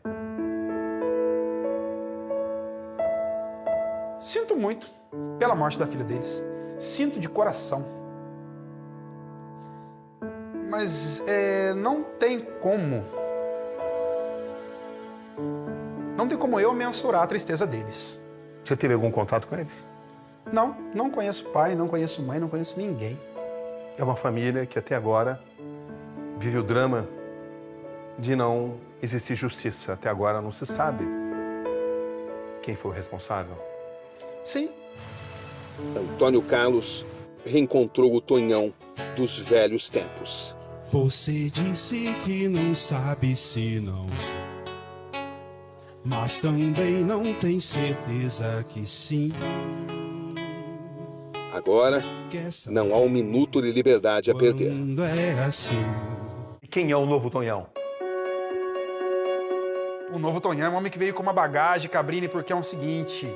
Sinto muito pela morte da filha deles. Sinto de coração. Mas não tem como eu mensurar a tristeza deles. Você teve algum contato com eles? Não conheço pai, não conheço mãe, não conheço ninguém. É uma família que até agora vive o drama de não existir justiça. Até agora não se sabe quem foi o responsável. Sim. Antônio Carlos reencontrou o Tonhão dos velhos tempos. Você disse que não sabe se não, mas também não tem certeza que sim. Agora, não há um minuto de liberdade a perder. É assim. E quem é o novo Tonhão? O novo Tonhão é um homem que veio com uma bagagem, Cabrini, porque é o seguinte: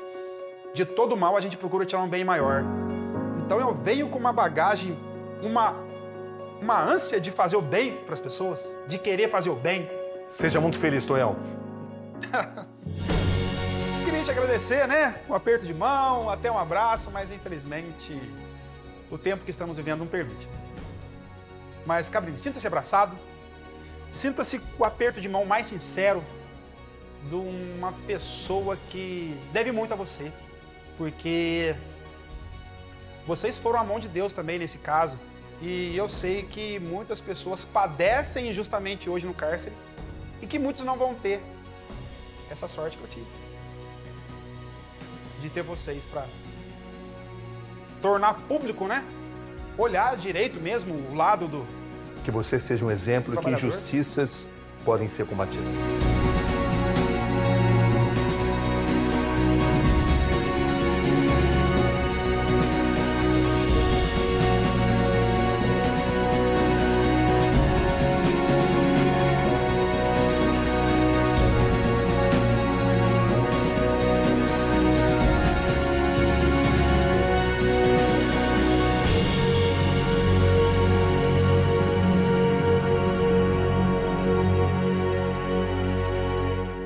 de todo mal a gente procura tirar um bem maior. Então eu venho com uma bagagem, uma ânsia de fazer o bem para as pessoas, de querer fazer o bem. Seja muito feliz, Tonhão. Queria te agradecer, né? Um aperto de mão, até um abraço, mas infelizmente o tempo que estamos vivendo não permite. Mas, Cabrini, sinta-se abraçado, sinta-se com o aperto de mão mais sincero de uma pessoa que deve muito a você, porque vocês foram a mão de Deus também nesse caso, e eu sei que muitas pessoas padecem injustamente hoje no cárcere e que muitos não vão ter essa sorte que eu tive, de ter vocês para tornar público, né? Olhar direito mesmo o lado do... Que você seja um exemplo de que injustiças podem ser combatidas.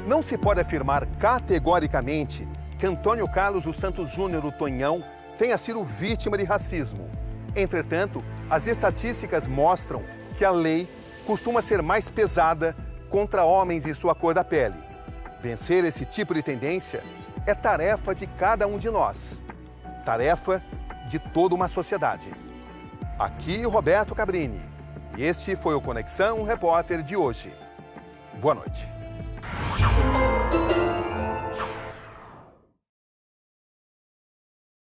Não se pode afirmar categoricamente que Antônio Carlos dos Santos Júnior, o Tonhão, tenha sido vítima de racismo. Entretanto, as estatísticas mostram que a lei costuma ser mais pesada contra homens em sua cor da pele. Vencer esse tipo de tendência é tarefa de cada um de nós, tarefa de toda uma sociedade. Aqui Roberto Cabrini, e este foi o Conexão Repórter de hoje. Boa noite.